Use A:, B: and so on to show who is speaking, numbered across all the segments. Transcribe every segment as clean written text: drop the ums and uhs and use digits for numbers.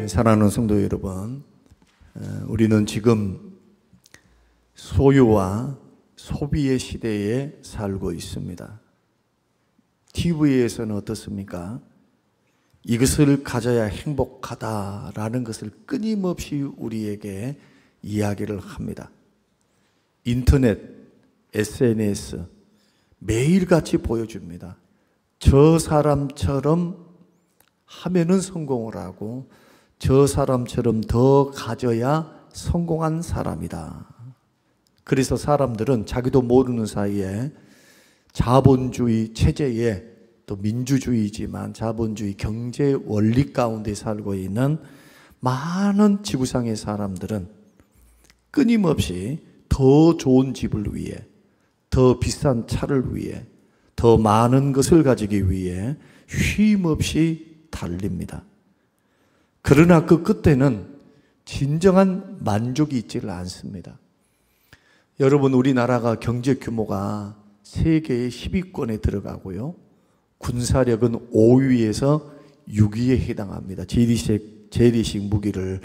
A: 사랑하는 성도 여러분, 우리는 지금 소유와 소비의 시대에 살고 있습니다. TV에서는 어떻습니까? 이것을 가져야 행복하다라는 것을 끊임없이 우리에게 이야기를 합니다. 인터넷, SNS 매일같이 보여줍니다. 저 사람처럼 하면은 성공을 하고 저 사람처럼 더 가져야 성공한 사람이다. 그래서 사람들은 자기도 모르는 사이에 자본주의 체제에, 또 민주주의지만 자본주의 경제 원리 가운데 살고 있는 많은 지구상의 사람들은 끊임없이 더 좋은 집을 위해, 더 비싼 차를 위해, 더 많은 것을 가지기 위해 쉼없이 달립니다. 그러나 그 끝에는 진정한 만족이 있지를 않습니다. 여러분, 우리나라가 경제 규모가 세계의 10위권에 들어가고요, 군사력은 5위에서 6위에 해당합니다. 재래식 무기를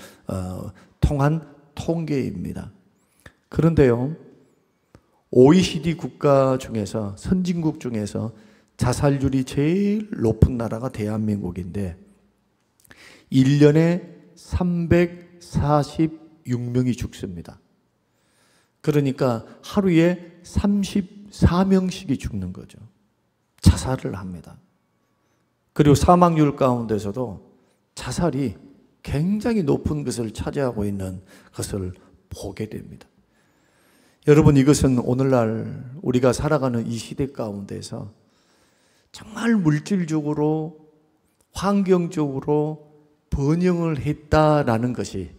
A: 통한 통계입니다. 그런데요, OECD 국가 중에서, 선진국 중에서 자살률이 제일 높은 나라가 대한민국인데 1년에 346명이 죽습니다. 그러니까 하루에 34명씩이 죽는 거죠. 자살을 합니다. 그리고 사망률 가운데서도 자살이 굉장히 높은 것을 차지하고 있는 것을 보게 됩니다. 여러분, 이것은 오늘날 우리가 살아가는 이 시대 가운데서 정말 물질적으로, 환경적으로 번영을 했다라는 것이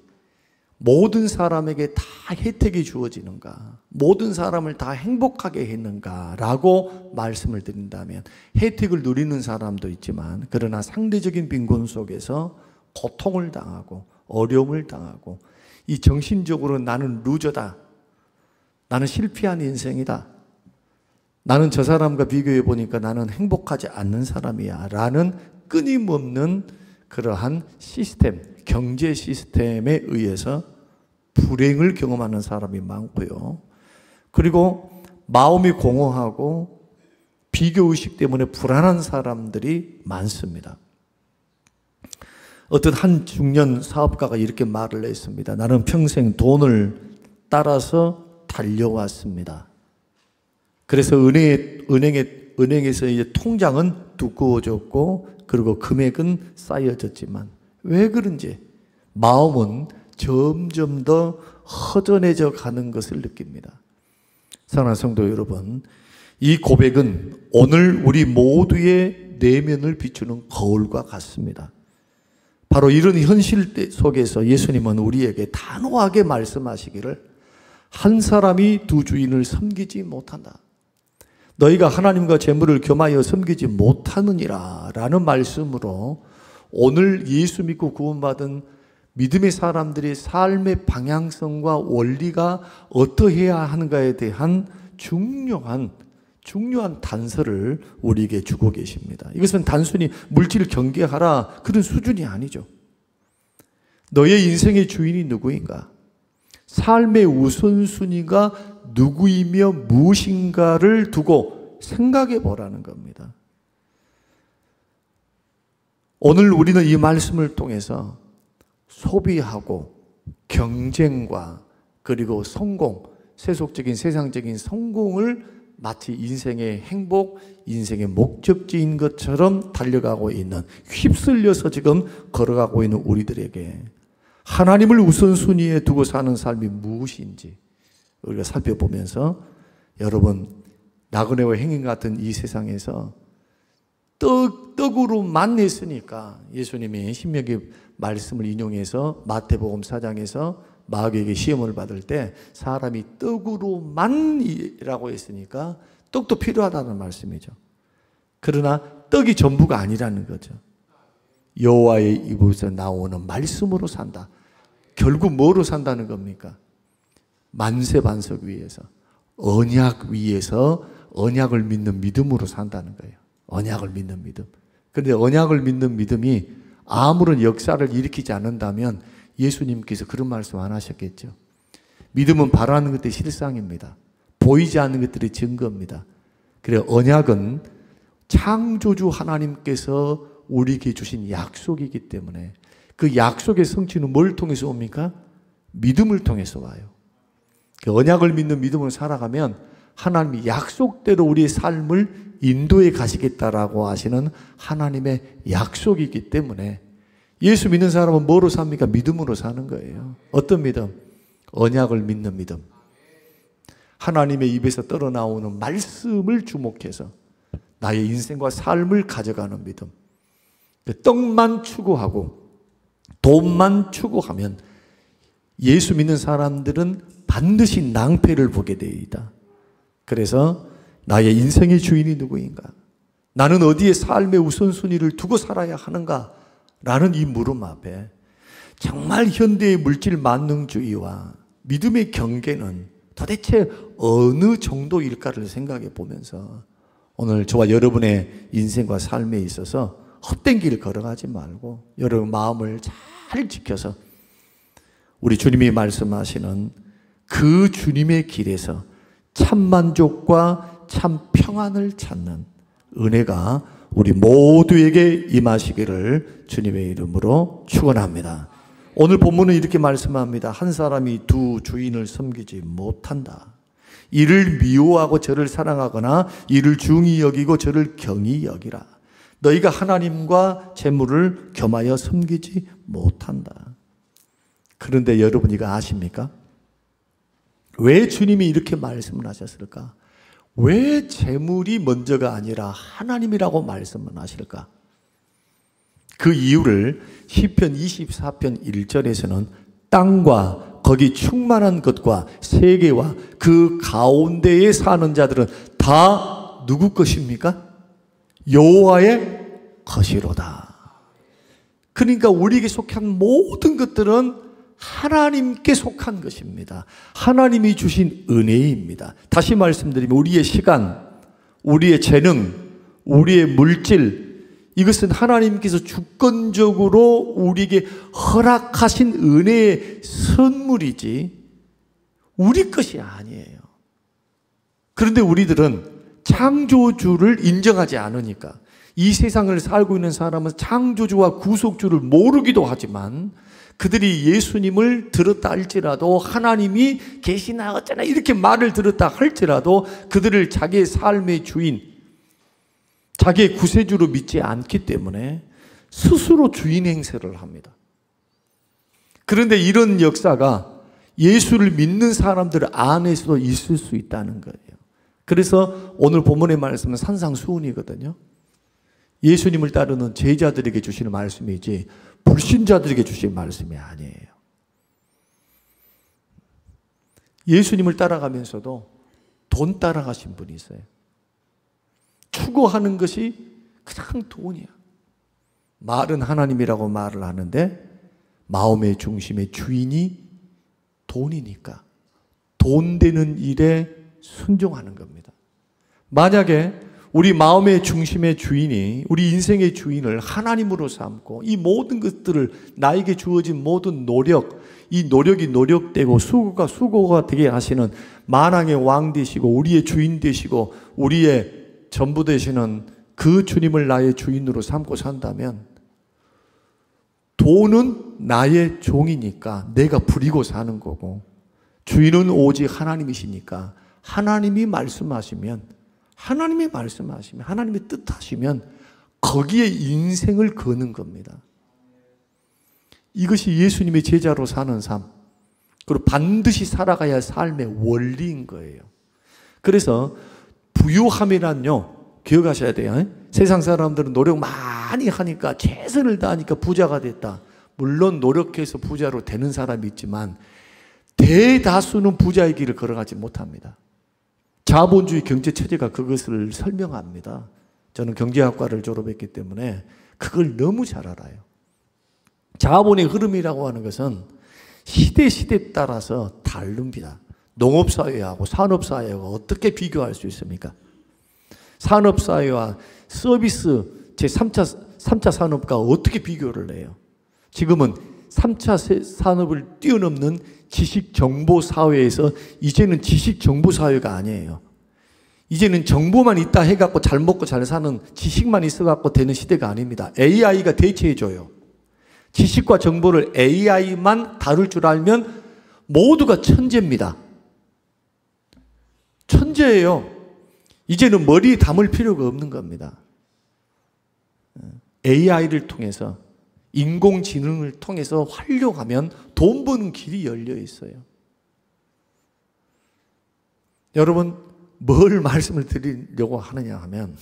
A: 모든 사람에게 다 혜택이 주어지는가, 모든 사람을 다 행복하게 했는가라고 말씀을 드린다면 혜택을 누리는 사람도 있지만, 그러나 상대적인 빈곤 속에서 고통을 당하고 어려움을 당하고, 이 정신적으로 나는 루저다, 나는 실패한 인생이다, 나는 저 사람과 비교해 보니까 나는 행복하지 않는 사람이야 라는 끊임없는 그러한 시스템, 경제 시스템에 의해서 불행을 경험하는 사람이 많고요. 그리고 마음이 공허하고 비교의식 때문에 불안한 사람들이 많습니다. 어떤 한 중년 사업가가 이렇게 말을 했습니다. 나는 평생 돈을 따라서 달려왔습니다. 그래서 은행에서 이제 통장은 두꺼워졌고, 그리고 금액은 쌓여졌지만 왜 그런지 마음은 점점 더 허전해져 가는 것을 느낍니다. 사랑하는 성도 여러분, 이 고백은 오늘 우리 모두의 내면을 비추는 거울과 같습니다. 바로 이런 현실 속에서 예수님은 우리에게 단호하게 말씀하시기를, 한 사람이 두 주인을 섬기지 못한다. 너희가 하나님과 재물을 겸하여 섬기지 못하느니라 라는 말씀으로 오늘 예수 믿고 구원받은 믿음의 사람들의 삶의 방향성과 원리가 어떠해야 하는가에 대한 중요한 단서를 우리에게 주고 계십니다. 이것은 단순히 물질을 경계하라 그런 수준이 아니죠. 너의 인생의 주인이 누구인가? 삶의 우선순위가 누구이며 무엇인가를 두고 생각해 보라는 겁니다. 오늘 우리는 이 말씀을 통해서 소비하고 경쟁과 그리고 성공, 세속적인 세상적인 성공을 마치 인생의 행복, 인생의 목적지인 것처럼 달려가고 있는, 휩쓸려서 지금 걸어가고 있는 우리들에게 하나님을 우선순위에 두고 사는 삶이 무엇인지 우리가 살펴보면서, 여러분, 나그네와 행인 같은 이 세상에서 떡으로만 했으니까 예수님이 신명기 말씀을 인용해서 마태복음 4장에서 마귀에게 시험을 받을 때 사람이 떡으로만이라고 했으니까 떡도 필요하다는 말씀이죠. 그러나 떡이 전부가 아니라는 거죠. 여호와의 입에서 나오는 말씀으로 산다. 결국 뭐로 산다는 겁니까? 만세반석 위에서, 언약 위에서 언약을 믿는 믿음으로 산다는 거예요. 언약을 믿는 믿음. 그런데 언약을 믿는 믿음이 아무런 역사를 일으키지 않는다면 예수님께서 그런 말씀 안 하셨겠죠. 믿음은 바라는 것들이 실상입니다. 보이지 않는 것들이 증거입니다. 그래 언약은 창조주 하나님께서 우리에게 주신 약속이기 때문에 그 약속의 성취는 뭘 통해서 옵니까? 믿음을 통해서 와요. 그 언약을 믿는 믿음으로 살아가면 하나님이 약속대로 우리의 삶을 인도해 가시겠다라고 하시는 하나님의 약속이기 때문에 예수 믿는 사람은 뭐로 삽니까? 믿음으로 사는 거예요. 어떤 믿음? 언약을 믿는 믿음. 하나님의 입에서 떨어나오는 말씀을 주목해서 나의 인생과 삶을 가져가는 믿음. 떡만 추구하고 돈만 추구하면 예수 믿는 사람들은 반드시 낭패를 보게 되리이다. 그래서 나의 인생의 주인이 누구인가? 나는 어디에 삶의 우선순위를 두고 살아야 하는가? 라는 이 물음 앞에 정말 현대의 물질 만능주의와 믿음의 경계는 도대체 어느 정도일까를 생각해 보면서 오늘 저와 여러분의 인생과 삶에 있어서 헛된 길을 걸어가지 말고 여러분 마음을 잘 지켜서 우리 주님이 말씀하시는 그 주님의 길에서 참 만족과 참 평안을 찾는 은혜가 우리 모두에게 임하시기를 주님의 이름으로 축원합니다. 오늘 본문은 이렇게 말씀합니다. 한 사람이 두 주인을 섬기지 못한다. 이를 미워하고 저를 사랑하거나 이를 중히 여기고 저를 경히 여기라. 너희가 하나님과 재물을 겸하여 섬기지 못한다. 그런데 여러분 이거 아십니까? 왜 주님이 이렇게 말씀을 하셨을까? 왜 재물이 먼저가 아니라 하나님이라고 말씀을 하실까? 그 이유를 시편 24편 1절에서는 땅과 거기 충만한 것과 세계와 그 가운데에 사는 자들은 다 누구 것입니까? 여호와의 것이로다. 그러니까 우리에게 속한 모든 것들은 하나님께 속한 것입니다. 하나님이 주신 은혜입니다. 다시 말씀드리면 우리의 시간, 우리의 재능, 우리의 물질, 이것은 하나님께서 주권적으로 우리에게 허락하신 은혜의 선물이지 우리 것이 아니에요. 그런데 우리들은 창조주를 인정하지 않으니까 이 세상을 살고 있는 사람은 창조주와 구속주를 모르기도 하지만 그들이 예수님을 들었다 할지라도 하나님이 계시나 어쩌나 이렇게 말을 들었다 할지라도 그들을 자기의 삶의 주인, 자기의 구세주로 믿지 않기 때문에 스스로 주인 행세를 합니다. 그런데 이런 역사가 예수를 믿는 사람들 안에서도 있을 수 있다는 거예요. 그래서 오늘 본문의 말씀은 산상수훈이거든요. 예수님을 따르는 제자들에게 주시는 말씀이지 불신자들에게 주신 말씀이 아니에요. 예수님을 따라가면서도 돈 따라가신 분이 있어요. 추구하는 것이 그냥 돈이야. 말은 하나님이라고 말을 하는데 마음의 중심의 주인이 돈이니까 돈 되는 일에 순종하는 겁니다. 만약에 우리 마음의 중심의 주인이 우리 인생의 주인을 하나님으로 삼고 이 모든 것들을 나에게 주어진 모든 노력, 이 노력이 노력되고 수고가 수고가 되게 하시는 만왕의 왕 되시고 우리의 주인 되시고 우리의 전부 되시는 그 주님을 나의 주인으로 삼고 산다면 돈은 나의 종이니까 내가 부리고 사는 거고 주인은 오직 하나님이시니까 하나님이 말씀하시면 하나님의 뜻하시면 거기에 인생을 거는 겁니다. 이것이 예수님의 제자로 사는 삶, 그리고 반드시 살아가야 할 삶의 원리인 거예요. 그래서 부유함이란요, 기억하셔야 돼요. 세상 사람들은 노력 많이 하니까 최선을 다하니까 부자가 됐다. 물론 노력해서 부자로 되는 사람이 있지만 대다수는 부자의 길을 걸어가지 못합니다. 자본주의 경제체제가 그것을 설명합니다. 저는 경제학과를 졸업했기 때문에 그걸 너무 잘 알아요. 자본의 흐름이라고 하는 것은 시대에 따라서 다릅니다. 농업사회하고 산업사회하고 어떻게 비교할 수 있습니까? 산업사회와 서비스 제3차 산업과 어떻게 비교를 해요? 지금은 3차 산업을 뛰어넘는 지식정보사회에서 이제는 지식정보사회가 아니에요. 이제는 정보만 있다 해갖고 잘 먹고 잘 사는 지식만 있어갖고 되는 시대가 아닙니다. AI가 대체해줘요. 지식과 정보를 AI만 다룰 줄 알면 모두가 천재입니다. 천재예요. 이제는 머리에 담을 필요가 없는 겁니다. AI를 통해서, 인공지능을 통해서 활용하면 돈 버는 길이 열려 있어요. 여러분, 뭘 말씀을 드리려고 하느냐 하면,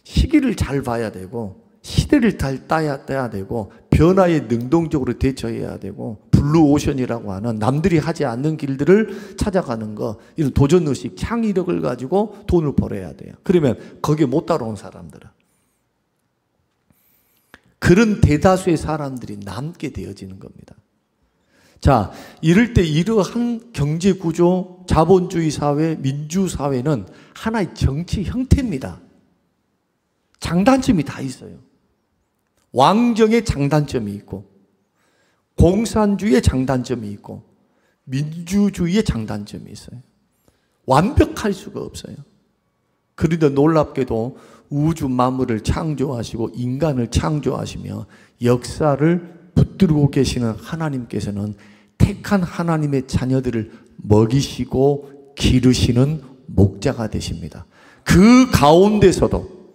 A: 시기를 잘 봐야 되고, 시대를 잘 따야 되고, 변화에 능동적으로 대처해야 되고, 블루오션이라고 하는 남들이 하지 않는 길들을 찾아가는 거, 이런 도전의식, 창의력을 가지고 돈을 벌어야 돼요. 그러면 거기에 못 따라온 사람들은, 그런 대다수의 사람들이 남게 되어지는 겁니다. 자, 이럴 때 이러한 경제구조, 자본주의 사회, 민주사회는 하나의 정치 형태입니다. 장단점이 다 있어요. 왕정의 장단점이 있고, 공산주의의 장단점이 있고, 민주주의의 장단점이 있어요. 완벽할 수가 없어요. 그런데 놀랍게도 우주 만물을 창조하시고 인간을 창조하시며 역사를 붙들고 계시는 하나님께서는 택한 하나님의 자녀들을 먹이시고 기르시는 목자가 되십니다. 그 가운데서도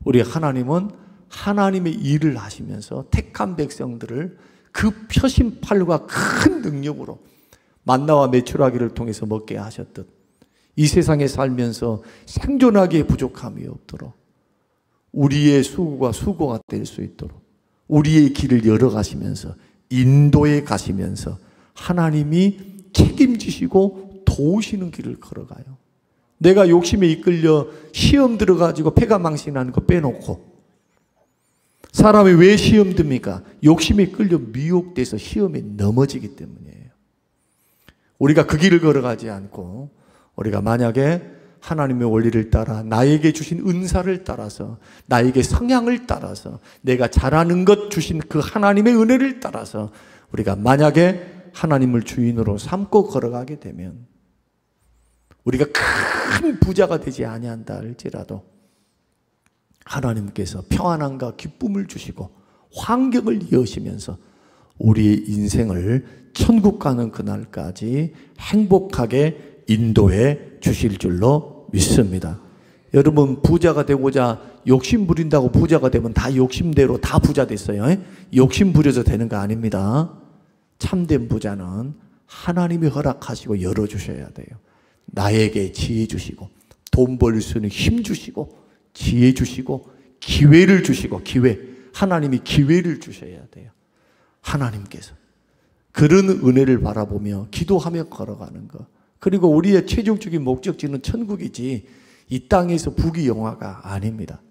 A: 우리 하나님은 하나님의 일을 하시면서 택한 백성들을 그 표심팔과 큰 능력으로 만나와 메추라기를 통해서 먹게 하셨듯 이 세상에 살면서 생존하기에 부족함이 없도록 우리의 수고가 수고가 될 수 있도록 우리의 길을 열어가시면서 인도해 가시면서 하나님이 책임지시고 도우시는 길을 걸어가요. 내가 욕심에 이끌려 시험 들어가지고 패가망신하는 거 빼놓고, 사람이 왜 시험 듭니까? 욕심에 끌려 미혹돼서 시험에 넘어지기 때문이에요. 우리가 그 길을 걸어가지 않고 우리가 만약에 하나님의 원리를 따라 나에게 주신 은사를 따라서 나에게 성향을 따라서 내가 잘하는 것 주신 그 하나님의 은혜를 따라서 우리가 만약에 하나님을 주인으로 삼고 걸어가게 되면 우리가 큰 부자가 되지 아니한다 할지라도 하나님께서 평안함과 기쁨을 주시고 환경을 여시면서 우리의 인생을 천국 가는 그날까지 행복하게 인도해 주실 줄로 믿습니다. 여러분, 부자가 되고자 욕심 부린다고 부자가 되면 다 욕심대로 다 부자 됐어요. 욕심 부려서 되는 거 아닙니다. 참된 부자는 하나님이 허락하시고 열어주셔야 돼요. 나에게 지혜 주시고 돈 벌 수 있는 힘 주시고 지혜 주시고 기회를 주시고, 기회, 하나님이 기회를 주셔야 돼요. 하나님께서 그런 은혜를 바라보며 기도하며 걸어가는 것, 그리고 우리의 최종적인 목적지는 천국이지 이 땅에서 부귀영화가 아닙니다.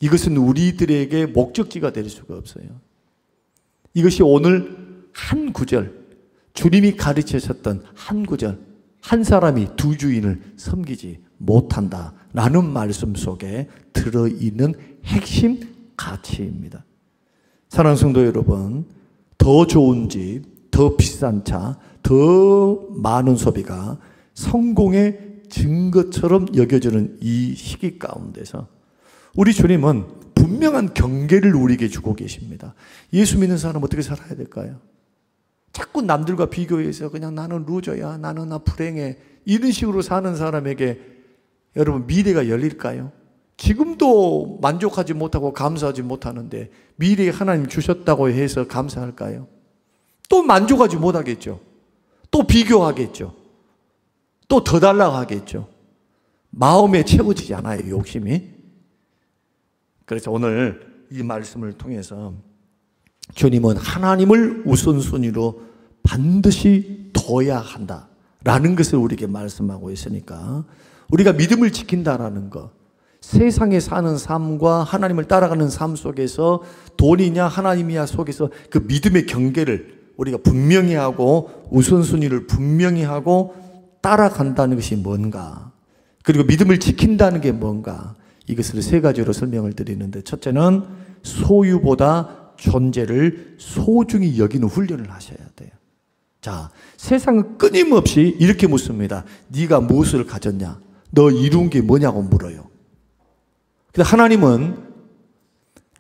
A: 이것은 우리들에게 목적지가 될 수가 없어요. 이것이 오늘 한 구절, 주님이 가르치셨던 한 구절, 한 사람이 두 주인을 섬기지 못한다라는 말씀 속에 들어있는 핵심 가치입니다. 사랑하는 성도 여러분, 더 좋은 집, 더 비싼 차, 더 많은 소비가 성공의 증거처럼 여겨지는 이 시기 가운데서 우리 주님은 분명한 경계를 우리에게 주고 계십니다. 예수 믿는 사람은 어떻게 살아야 될까요? 자꾸 남들과 비교해서 그냥 나는 루저야, 나는 나 불행해, 이런 식으로 사는 사람에게 여러분 미래가 열릴까요? 지금도 만족하지 못하고 감사하지 못하는데 미래에 하나님 주셨다고 해서 감사할까요? 또 만족하지 못하겠죠. 또 비교하겠죠. 또 더 달라고 하겠죠. 마음에 채워지지 않아요, 욕심이. 그래서 오늘 이 말씀을 통해서 주님은 하나님을 우선순위로 반드시 둬야 한다라는 것을 우리에게 말씀하고 있으니까 우리가 믿음을 지킨다라는 것, 세상에 사는 삶과 하나님을 따라가는 삶 속에서 돈이냐 하나님이냐 속에서 그 믿음의 경계를 우리가 분명히 하고 우선순위를 분명히 하고 따라간다는 것이 뭔가? 그리고 믿음을 지킨다는 게 뭔가? 이것을 세 가지로 설명을 드리는데, 첫째는 소유보다 존재를 소중히 여기는 훈련을 하셔야 돼요. 자, 세상은 끊임없이 이렇게 묻습니다. 네가 무엇을 가졌냐? 너 이룬 게 뭐냐고 물어요. 근데 하나님은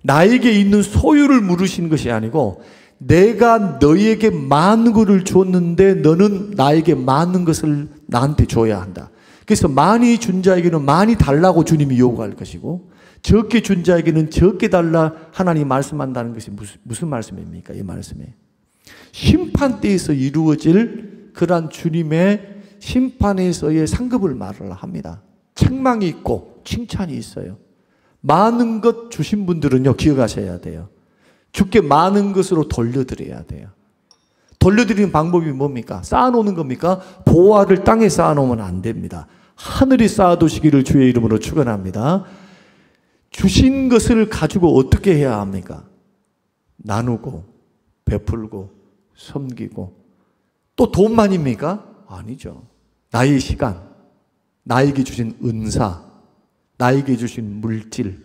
A: 나에게 있는 소유를 물으시는 것이 아니고, 내가 너에게 많은 것을 줬는데 너는 나에게 많은 것을 나한테 줘야 한다. 그래서 많이 준 자에게는 많이 달라고 주님이 요구할 것이고, 적게 준 자에게는 적게 달라 하나님이 말씀한다는 것이 무슨 말씀입니까? 이 말씀이 심판대에서 이루어질 그러한 주님의 심판에서의 상급을 말을 합니다. 책망이 있고 칭찬이 있어요. 많은 것 주신 분들은요, 기억하셔야 돼요. 주께 많은 것으로 돌려드려야 돼요. 돌려드리는 방법이 뭡니까? 쌓아놓는 겁니까? 보화를 땅에 쌓아놓으면 안 됩니다. 하늘에 쌓아두시기를 주의 이름으로 축원합니다. 주신 것을 가지고 어떻게 해야 합니까? 나누고 베풀고 섬기고. 또 돈만입니까? 아니죠. 나의 시간, 나에게 주신 은사, 나에게 주신 물질,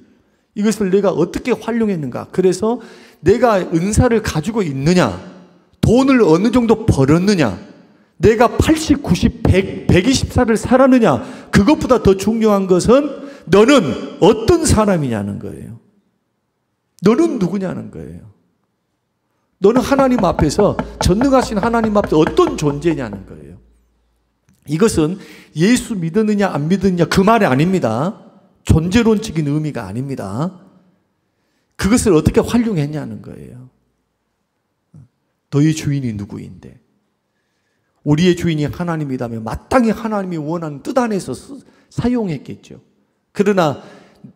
A: 이것을 내가 어떻게 활용했는가. 그래서 내가 은사를 가지고 있느냐, 돈을 어느 정도 벌었느냐, 내가 80, 90, 100, 120살을 살았느냐, 그것보다 더 중요한 것은 너는 어떤 사람이냐는 거예요. 너는 누구냐는 거예요. 너는 하나님 앞에서, 전능하신 하나님 앞에서 어떤 존재냐는 거예요. 이것은 예수 믿었느냐 안 믿었느냐 그 말이 아닙니다. 존재론적인 의미가 아닙니다. 그것을 어떻게 활용했냐는 거예요. 너희 주인이 누구인데? 우리의 주인이 하나님이라면 마땅히 하나님이 원하는 뜻 안에서 사용했겠죠. 그러나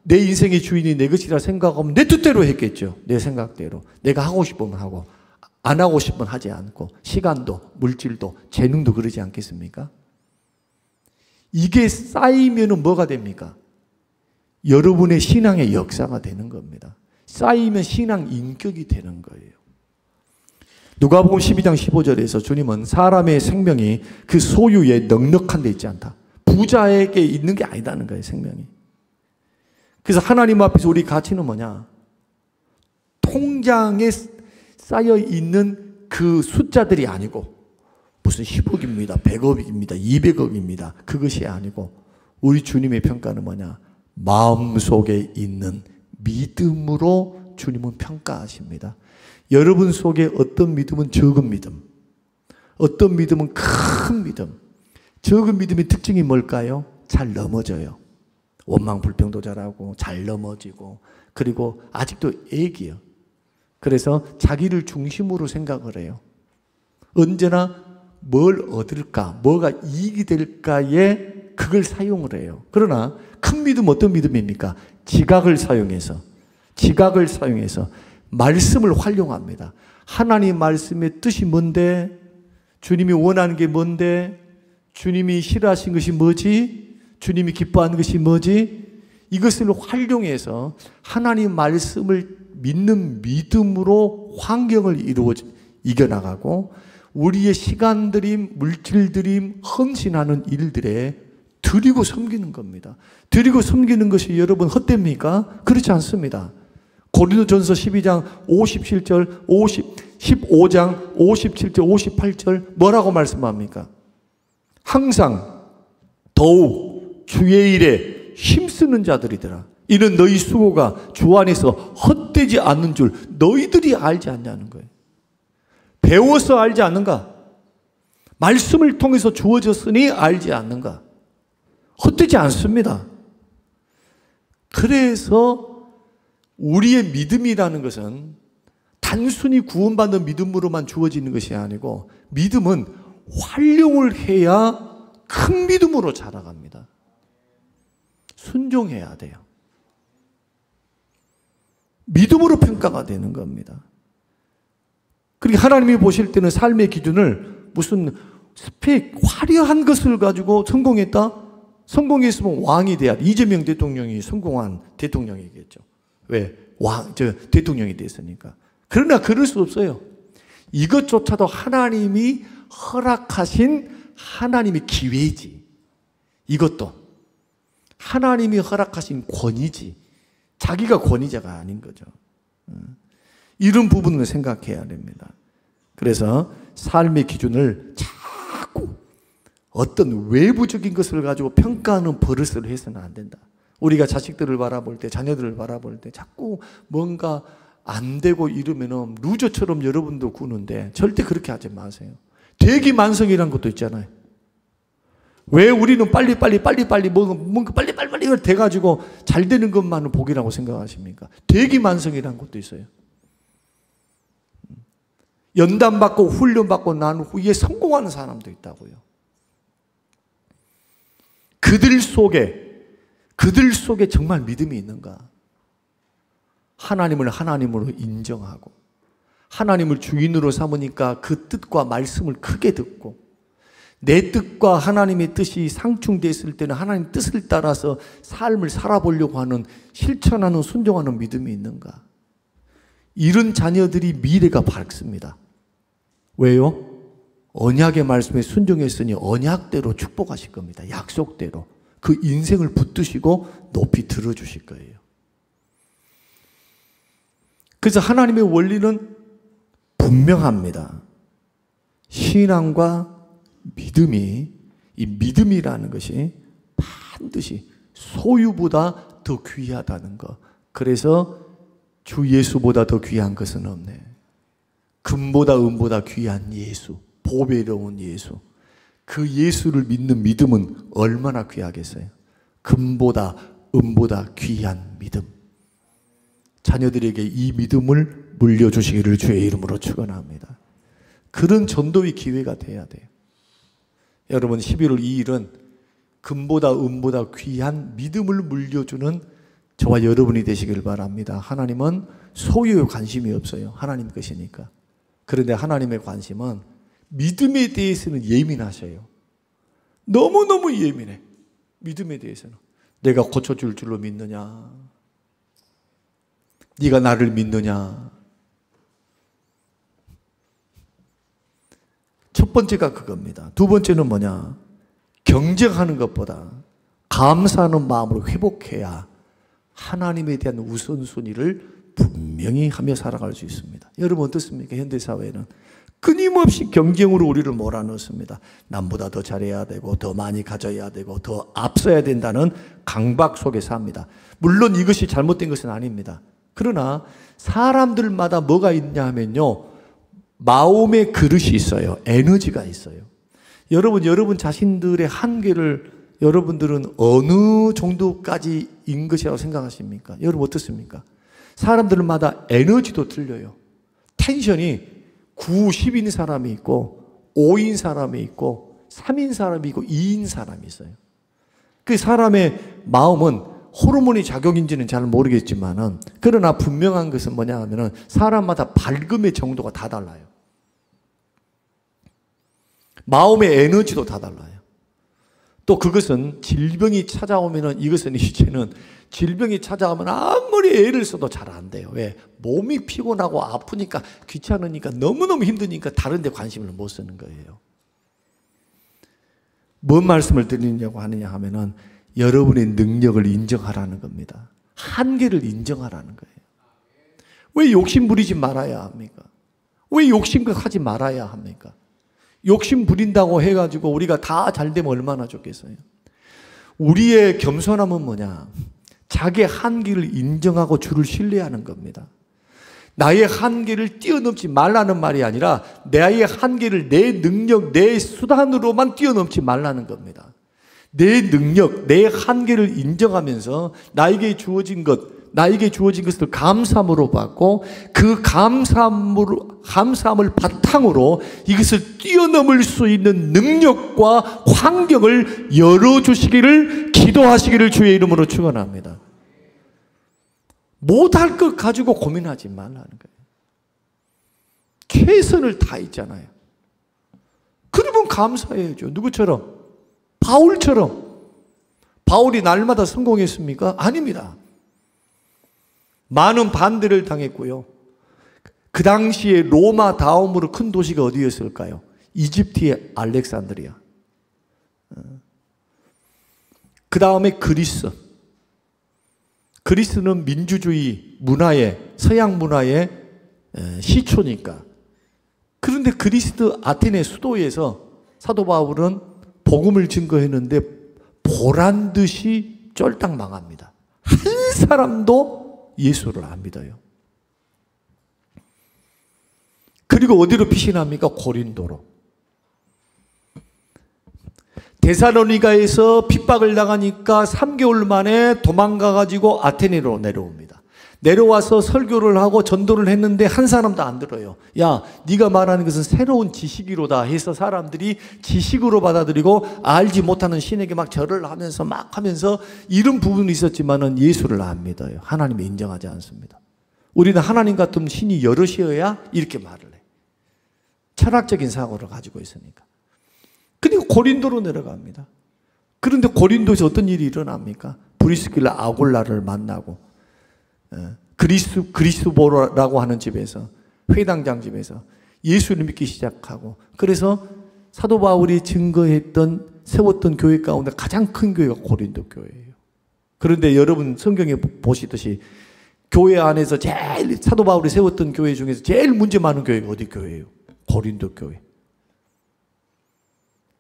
A: 내 인생의 주인이 내 것이라 생각하면 내 뜻대로 했겠죠. 내 생각대로. 내가 하고 싶으면 하고 안 하고 싶으면 하지 않고, 시간도 물질도 재능도 그러지 않겠습니까? 이게 쌓이면 뭐가 됩니까? 여러분의 신앙의 역사가 되는 겁니다. 쌓이면 신앙 인격이 되는 거예요. 누가복음 12장 15절에서 주님은 사람의 생명이 그 소유에 넉넉한 데 있지 않다. 부자에게 있는 게 아니다는 거예요, 생명이. 그래서 하나님 앞에서 우리 가치는 뭐냐? 통장에 쌓여 있는 그 숫자들이 아니고, 무슨 10억입니다, 100억입니다, 200억입니다. 그것이 아니고, 우리 주님의 평가는 뭐냐? 마음속에 있는 믿음으로 주님은 평가하십니다. 여러분 속에 어떤 믿음은 적은 믿음, 어떤 믿음은 큰 믿음. 적은 믿음의 특징이 뭘까요? 잘 넘어져요. 원망 불평도 잘하고 잘 넘어지고, 그리고 아직도 애기예요. 그래서 자기를 중심으로 생각을 해요. 언제나 뭘 얻을까, 뭐가 이익이 될까에 그걸 사용을 해요. 그러나 큰 믿음 어떤 믿음입니까? 지각을 사용해서 말씀을 활용합니다. 하나님 말씀의 뜻이 뭔데? 주님이 원하는 게 뭔데? 주님이 싫어하신 것이 뭐지? 주님이 기뻐하는 것이 뭐지? 이것을 활용해서 하나님 말씀을 믿는 믿음으로 환경을 이겨나가고, 우리의 시간들임, 물질들임, 헌신하는 일들에 드리고 섬기는 겁니다. 드리고 섬기는 것이 여러분 헛됩니까? 그렇지 않습니다. 고린도전서 12장 57절, 15장 57절, 58절 뭐라고 말씀합니까? 항상 더욱 주의 일에 힘쓰는 자들이더라. 이는 너희 수고가 주 안에서 헛되지 않는 줄 너희들이 알지 않냐는 거예요. 배워서 알지 않는가? 말씀을 통해서 주어졌으니 알지 않는가? 헛되지 않습니다. 그래서 우리의 믿음이라는 것은 단순히 구원받는 믿음으로만 주어지는 것이 아니고, 믿음은 활용을 해야 큰 믿음으로 자라갑니다. 순종해야 돼요. 믿음으로 평가가 되는 겁니다. 그러니까 하나님이 보실 때는 삶의 기준을 무슨 스펙, 화려한 것을 가지고 성공했다? 성공했으면 왕이 돼야 돼. 이재명 대통령이 성공한 대통령이겠죠. 왜? 대통령이 됐으니까. 그러나 그럴 수 없어요. 이것조차도 하나님이 허락하신 하나님의 기회지. 이것도 하나님이 허락하신 권위지 자기가 권위자가 아닌 거죠. 이런 부분을 생각해야 됩니다. 그래서 삶의 기준을 자꾸 어떤 외부적인 것을 가지고 평가하는 버릇을 해서는 안 된다. 우리가 자식들을 바라볼 때, 자녀들을 바라볼 때 자꾸 뭔가 안 되고 이러면은 루저처럼 여러분도 구는데 절대 그렇게 하지 마세요. 대기만성이라는 것도 있잖아요. 왜 우리는 빨리빨리 뭔가 빨리빨리 이걸 돼가지고 잘 되는 것만은 복이라고 생각하십니까? 대기만성이라는 것도 있어요. 연단받고 훈련받고 난 후에 성공하는 사람도 있다고요. 그들 속에 정말 믿음이 있는가? 하나님을 하나님으로 인정하고 하나님을 주인으로 삼으니까 그 뜻과 말씀을 크게 듣고 내 뜻과 하나님의 뜻이 상충됐을 때는 하나님 뜻을 따라서 삶을 살아보려고 하는 실천하는 순종하는 믿음이 있는가? 이런 자녀들이 미래가 밝습니다. 왜요? 언약의 말씀에 순종했으니 언약대로 축복하실 겁니다. 약속대로. 그 인생을 붙드시고 높이 들어주실 거예요. 그래서 하나님의 원리는 분명합니다. 신앙과 믿음이, 이 믿음이라는 것이 반드시 소유보다 더 귀하다는 것. 그래서 주 예수보다 더 귀한 것은 없네. 금보다 은보다 귀한 예수, 보배로운 예수. 그 예수를 믿는 믿음은 얼마나 귀하겠어요? 금보다 은보다 귀한 믿음. 자녀들에게 이 믿음을 물려주시기를 주의 이름으로 축원합니다. 그런 전도의 기회가 돼야 돼요. 여러분 11월 2일은 금보다 은보다 귀한 믿음을 물려주는 저와 여러분이 되시길 바랍니다. 하나님은 소유에 관심이 없어요. 하나님 것이니까. 그런데 하나님의 관심은 믿음에 대해서는 예민하셔요. 너무너무 예민해. 믿음에 대해서는. 내가 고쳐줄 줄로 믿느냐? 네가 나를 믿느냐? 첫 번째가 그겁니다. 두 번째는 뭐냐? 경쟁하는 것보다 감사하는 마음으로 회복해야 하나님에 대한 우선순위를 분명히 하며 살아갈 수 있습니다. 여러분 어떻습니까? 현대사회는 끊임없이 경쟁으로 우리를 몰아넣습니다. 남보다 더 잘해야 되고 더 많이 가져야 되고 더 앞서야 된다는 강박 속에 삽니다. 물론 이것이 잘못된 것은 아닙니다. 그러나 사람들마다 뭐가 있냐 하면요, 마음의 그릇이 있어요. 에너지가 있어요. 여러분 자신들의 한계를 여러분들은 어느 정도까지인 것이라고 생각하십니까? 여러분 어떻습니까? 사람들마다 에너지도 틀려요. 텐션이 9, 10인 사람이 있고 5인 사람이 있고 3인 사람이 있고 2인 사람이 있어요. 그 사람의 마음은 호르몬이 작용인지는 잘 모르겠지만은, 그러나 분명한 것은 뭐냐 하면은 사람마다 밝음의 정도가 다 달라요. 마음의 에너지도 다 달라요. 또 그것은 질병이 찾아오면은, 이것은 이제는 질병이 찾아오면 아무리 애를 써도 잘 안 돼요. 왜? 몸이 피곤하고 아프니까, 귀찮으니까, 너무너무 힘드니까 다른 데 관심을 못 쓰는 거예요. 뭔 말씀을 드리냐고 하느냐 하면은 여러분의 능력을 인정하라는 겁니다. 한계를 인정하라는 거예요. 왜 욕심 부리지 말아야 합니까? 왜 욕심껏 하지 말아야 합니까? 욕심 부린다고 해가지고 우리가 다 잘되면 얼마나 좋겠어요. 우리의 겸손함은 뭐냐? 자기의 한계를 인정하고 주를 신뢰하는 겁니다. 나의 한계를 뛰어넘지 말라는 말이 아니라 나의 한계를 내 능력, 내 수단으로만 뛰어넘지 말라는 겁니다. 내 능력, 내 한계를 인정하면서 나에게 주어진 것을 감사함으로 받고 그 감사함을 바탕으로 이것을 뛰어넘을 수 있는 능력과 환경을 열어주시기를, 기도하시기를 주의 이름으로 축원합니다. 못할 것 가지고 고민하지 말라는 거예요. 최선을 다했잖아요. 그러면 감사해야죠. 누구처럼? 바울처럼. 바울이 날마다 성공했습니까? 아닙니다. 많은 반대를 당했고요. 그 당시에 로마 다음으로 큰 도시가 어디였을까요? 이집트의 알렉산드리아. 그 다음에 그리스. 그리스는 민주주의 문화의, 서양 문화의 시초니까. 그런데 그리스 아테네 수도에서 사도 바울은 복음을 증거했는데 보란 듯이 쫄딱 망합니다. 한 사람도 예수를 안 믿어요. 그리고 어디로 피신합니까? 고린도로. 데살로니가에서 핍박을 당하니까 3개월 만에 도망가가지고 아테네로 내려옵니다. 내려와서 설교를 하고 전도를 했는데 한 사람도 안 들어요. 야, 네가 말하는 것은 새로운 지식이로다 해서 사람들이 지식으로 받아들이고 알지 못하는 신에게 막 절을 하면서 막 하면서 이런 부분이 있었지만은 예수를 안 믿어요. 하나님을 인정하지 않습니다. 우리는 하나님 같은 신이 여럿이어야 이렇게 말을 해. 철학적인 사고를 가지고 있으니까. 그리고 고린도로 내려갑니다. 그런데 고린도에서 어떤 일이 일어납니까? 브리스길라 아골라를 만나고 그리스보라고 하는 집에서, 회당장 집에서 예수를 믿기 시작하고, 그래서 사도 바울이 증거했던, 세웠던 교회 가운데 가장 큰 교회가 고린도 교회예요. 그런데 여러분 성경에 보시듯이 교회 안에서 제일 사도 바울이 세웠던 교회 중에서 제일 문제 많은 교회가 어디 교회예요? 고린도 교회.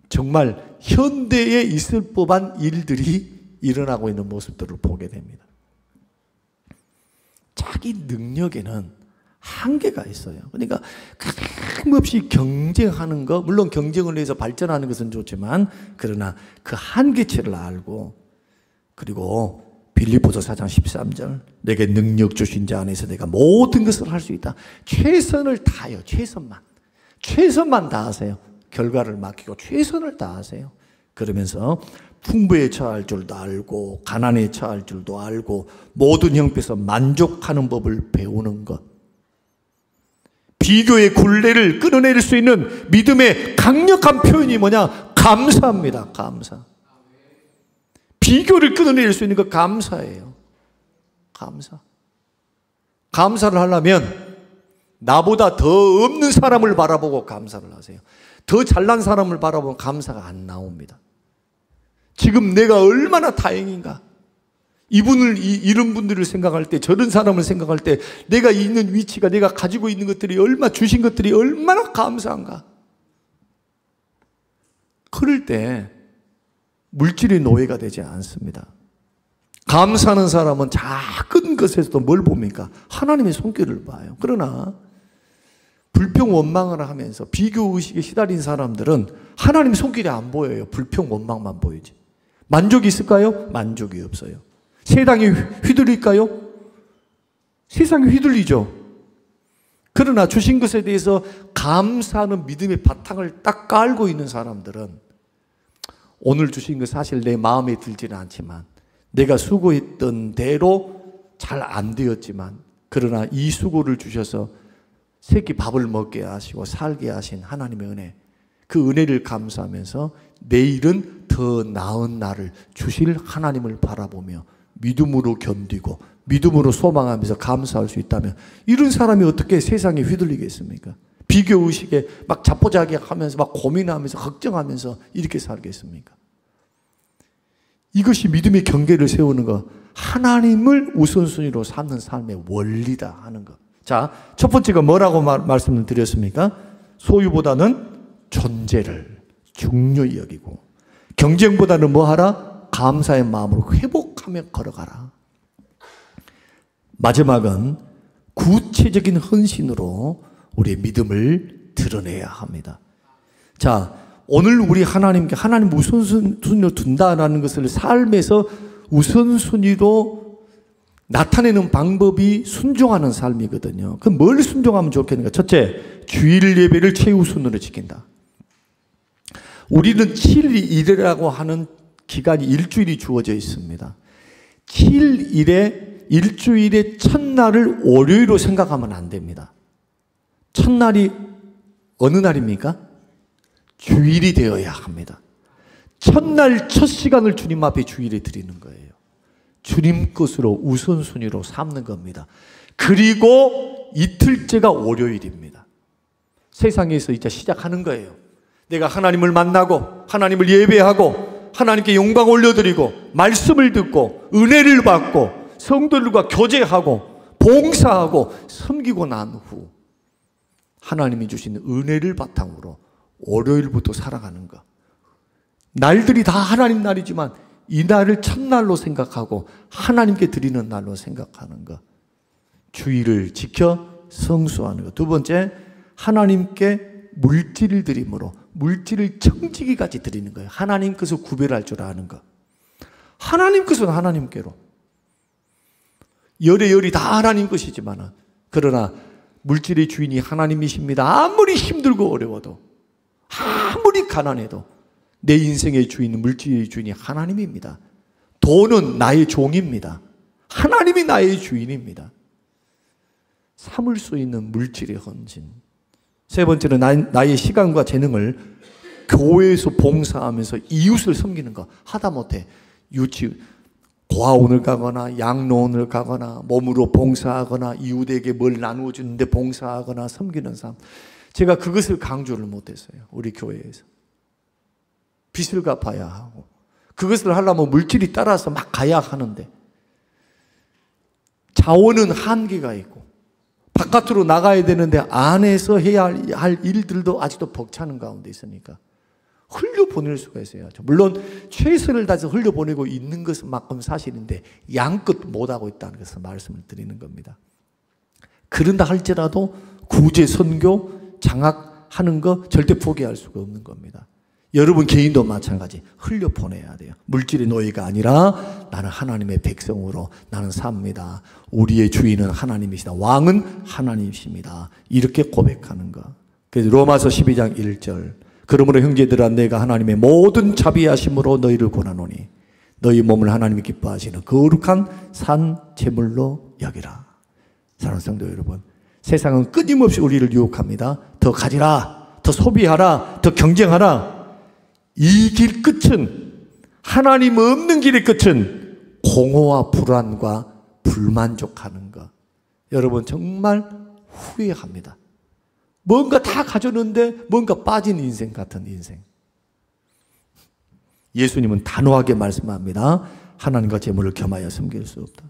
A: 정말 현대에 있을 법한 일들이 일어나고 있는 모습들을 보게 됩니다. 자기 능력에는 한계가 있어요. 그러니까 가감없이 경쟁하는 거, 물론 경쟁을 해서 발전하는 것은 좋지만, 그러나 그 한계치를 알고, 그리고 빌립보서 4장 13절, 내게 능력 주신 자 안에서 내가 모든 것을 할 수 있다. 최선을 다하여, 최선만 다하세요. 결과를 맡기고 최선을 다하세요. 그러면서 풍부에 처할 줄도 알고 가난에 처할 줄도 알고 모든 형편에서 만족하는 법을 배우는 것. 비교의 굴레를 끊어낼 수 있는 믿음의 강력한 표현이 뭐냐? 감사입니다. 감사. 비교를 끊어낼 수 있는 거 감사예요. 감사. 감사를 하려면 나보다 더 없는 사람을 바라보고 감사를 하세요. 더 잘난 사람을 바라보면 감사가 안 나옵니다. 지금 내가 얼마나 다행인가. 이런 분들을 생각할 때, 저런 사람을 생각할 때 내가 있는 위치가, 내가 가지고 있는 것들이, 주신 것들이 얼마나 감사한가. 그럴 때 물질의 노예가 되지 않습니다. 감사하는 사람은 작은 것에서도 뭘 봅니까? 하나님의 손길을 봐요. 그러나 불평 원망을 하면서 비교의식에 시달린 사람들은 하나님의 손길이 안 보여요. 불평 원망만 보이지. 만족이 있을까요? 만족이 없어요. 세상에 휘둘릴까요? 세상에 휘둘리죠. 그러나 주신 것에 대해서 감사하는 믿음의 바탕을 딱 깔고 있는 사람들은 오늘 주신 것 사실 내 마음에 들지는 않지만, 내가 수고했던 대로 잘 안 되었지만, 그러나 이 수고를 주셔서 새끼 밥을 먹게 하시고 살게 하신 하나님의 은혜, 그 은혜를 감사하면서 내일은 더 나은 날을 주실 하나님을 바라보며 믿음으로 견디고 믿음으로 소망하면서 감사할 수 있다면, 이런 사람이 어떻게 세상에 휘둘리겠습니까? 비교의식에 막 자포자기하면서 막 고민하면서 걱정하면서 이렇게 살겠습니까? 이것이 믿음의 경계를 세우는 것, 하나님을 우선순위로 삼는 삶의 원리다 하는 것. 자, 첫 번째가 뭐라고 말씀을 드렸습니까? 소유보다는 존재를 중요히 여기고, 경쟁보다는 뭐 하라? 감사의 마음으로 회복하며 걸어가라. 마지막은 구체적인 헌신으로 우리의 믿음을 드러내야 합니다. 자, 오늘 우리 하나님께 하나님 우선순위로 둔다라는 것을 삶에서 우선순위로 나타내는 방법이 순종하는 삶이거든요. 그럼 뭘 순종하면 좋겠는가? 첫째, 주일 예배를 최우선으로 지킨다. 우리는 7일이라고 하는 기간이 일주일이 주어져 있습니다. 7일에 일주일의 첫날을 월요일로 생각하면 안 됩니다. 첫날이 어느 날입니까? 주일이 되어야 합니다. 첫날 첫 시간을 주님 앞에 주일에 드리는 거예요. 주님 것으로 우선순위로 삼는 겁니다. 그리고 이틀째가 월요일입니다. 세상에서 이제 시작하는 거예요. 내가 하나님을 만나고 하나님을 예배하고 하나님께 영광 올려드리고 말씀을 듣고 은혜를 받고 성도들과 교제하고 봉사하고 섬기고 난 후 하나님이 주신 은혜를 바탕으로 월요일부터 살아가는 것. 날들이 다 하나님 날이지만 이 날을 첫날로 생각하고 하나님께 드리는 날로 생각하는 것. 주의를 지켜 성수하는 것. 두 번째, 하나님께 물질을 드림으로 물질을 청지기까지 드리는 거예요. 하나님 것을 구별할 줄 아는 것. 하나님 것은 하나님께로. 열의 열이 다 하나님 것이지만 그러나 물질의 주인이 하나님이십니다. 아무리 힘들고 어려워도 아무리 가난해도 내 인생의 주인은 물질의 주인이 하나님입니다. 돈은 나의 종입니다. 하나님이 나의 주인입니다. 삼을 수 있는 물질의 헌신. 세 번째는 나의 시간과 재능을 교회에서 봉사하면서 이웃을 섬기는 거. 하다못해 고아원을 가거나 양로원을 가거나 몸으로 봉사하거나 이웃에게 뭘 나누어 주는데 봉사하거나 섬기는 삶. 제가 그것을 강조를 못했어요. 우리 교회에서. 빚을 갚아야 하고 그것을 하려면 물질이 따라서 막 가야 하는데 자원은 한계가 있고 바깥으로 나가야 되는데 안에서 해야 할 일들도 아직도 벅차는 가운데 있으니까 흘려보낼 수가 있어야죠. 물론 최선을 다해서 흘려보내고 있는 것은 만큼 사실인데 양껏 못하고 있다는 것을 말씀을 드리는 겁니다. 그런다 할지라도 구제 선교 장악하는 거 절대 포기할 수가 없는 겁니다. 여러분 개인도 마찬가지 흘려보내야 돼요. 물질의 노예가 아니라 나는 하나님의 백성으로 나는 삽니다. 우리의 주인은 하나님이시다. 왕은 하나님이십니다. 이렇게 고백하는 것. 그래서 로마서 12장 1절 그러므로 형제들아 내가 하나님의 모든 자비하심으로 너희를 권하노니 너희 몸을 하나님이 기뻐하시는 거룩한 산 제물로 여기라. 사랑하는 성도 여러분, 세상은 끊임없이 우리를 유혹합니다. 더 가지라, 더 소비하라, 더 경쟁하라. 이 길 끝은, 하나님 없는 길의 끝은 공허와 불안과 불만족하는 것. 여러분 정말 후회합니다. 뭔가 다 가졌는데 뭔가 빠진 인생 같은 인생. 예수님은 단호하게 말씀합니다. 하나님과 재물을 겸하여 섬길 수 없다.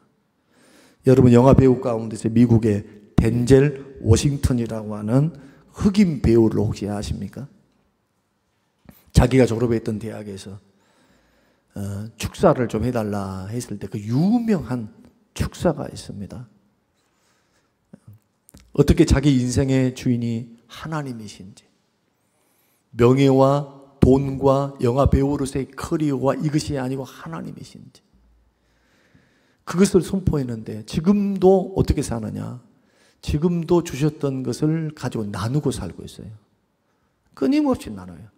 A: 여러분 영화 배우 가운데서 미국의 덴젤 워싱턴이라고 하는 흑인 배우를 혹시 아십니까? 자기가 졸업했던 대학에서 축사를 좀 해달라 했을 때 그 유명한 축사가 있습니다. 어떻게 자기 인생의 주인이 하나님이신지, 명예와 돈과 영화 배우로서의 커리어와 이것이 아니고 하나님이신지 그것을 선포했는데 지금도 어떻게 사느냐? 지금도 주셨던 것을 가지고 나누고 살고 있어요. 끊임없이 나눠요.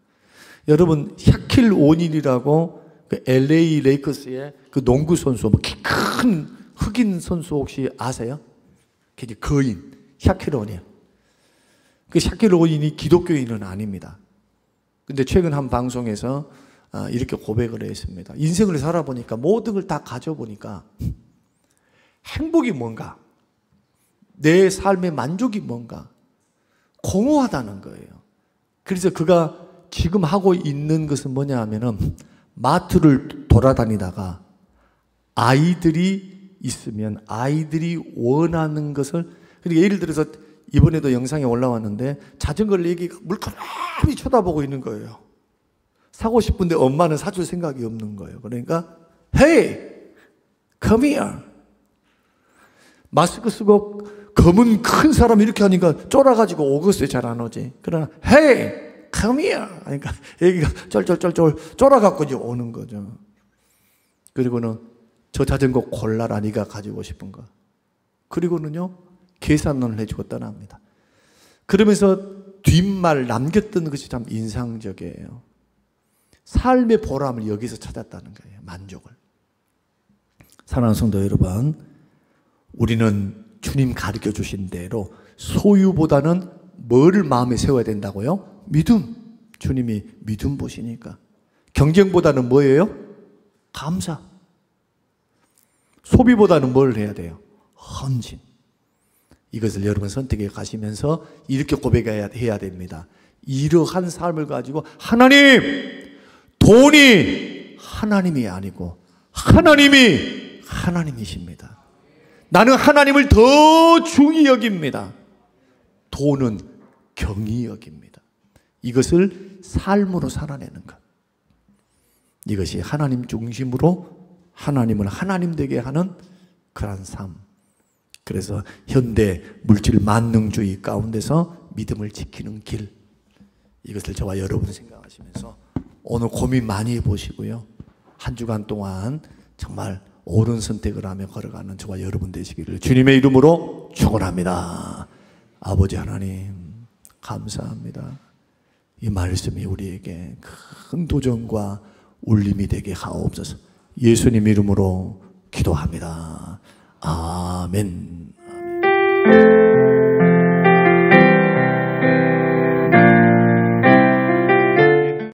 A: 여러분 샤킬 오닐이라고 그 LA 레이커스의 그 농구 선수, 뭐 키 큰 흑인 선수 혹시 아세요? 그 거인 샤킬 오닐. 그 샤킬 오닐이 기독교인은 아닙니다. 근데 최근 한 방송에서 이렇게 고백을 했습니다. 인생을 살아보니까 모든 걸 다 가져보니까 행복이 뭔가, 내 삶의 만족이 뭔가 공허하다는 거예요. 그래서 그가 지금 하고 있는 것은 뭐냐 하면은 마트를 돌아다니다가 아이들이 있으면 아이들이 원하는 것을, 그러니까 예를 들어서 이번에도 영상에 올라왔는데 자전거를 애기가 물가만히 쳐다보고 있는 거예요. 사고 싶은데 엄마는 사줄 생각이 없는 거예요. 그러니까 Hey, come here. 마스크 쓰고 검은 큰 사람 이렇게 하니까 쫄아가지고 오겠어요. 잘 안 오지. 그러나 Hey, come here. 그러니까 애기가 쫄쫄쫄쫄 쫄아갖고 이제 오는 거죠. 그리고는 저 자전거 골라라 네가 가지고 싶은 거. 그리고는요 계산을 해주고 떠납니다. 그러면서 뒷말 남겼던 것이 참 인상적이에요. 삶의 보람을 여기서 찾았다는 거예요. 만족을. 사랑하는 성도 여러분, 우리는 주님 가르쳐 주신 대로 소유보다는 뭐를 마음에 세워야 된다고요? 믿음. 주님이 믿음 보시니까. 경쟁보다는 뭐예요? 감사. 소비보다는 뭘 해야 돼요? 헌신. 이것을 여러분 선택해 가시면서 이렇게 고백해야 됩니다. 이러한 삶을 가지고 하나님, 돈이 하나님이 아니고 하나님이 하나님이십니다. 나는 하나님을 더 중히 여깁니다. 돈은 경히 여깁니다. 이것을 삶으로 살아내는 것. 이것이 하나님 중심으로 하나님을 하나님 되게 하는 그런 삶. 그래서 현대 물질 만능주의 가운데서 믿음을 지키는 길. 이것을 저와 여러분 생각하시면서 오늘 고민 많이 해보시고요. 한 주간 동안 정말 옳은 선택을 하며 걸어가는 저와 여러분 되시기를 주님의 이름으로 축원합니다. 아버지 하나님 감사합니다. 이 말씀이 우리에게 큰 도전과 울림이 되게 하옵소서. 예수님 이름으로 기도합니다. 아멘. 아멘.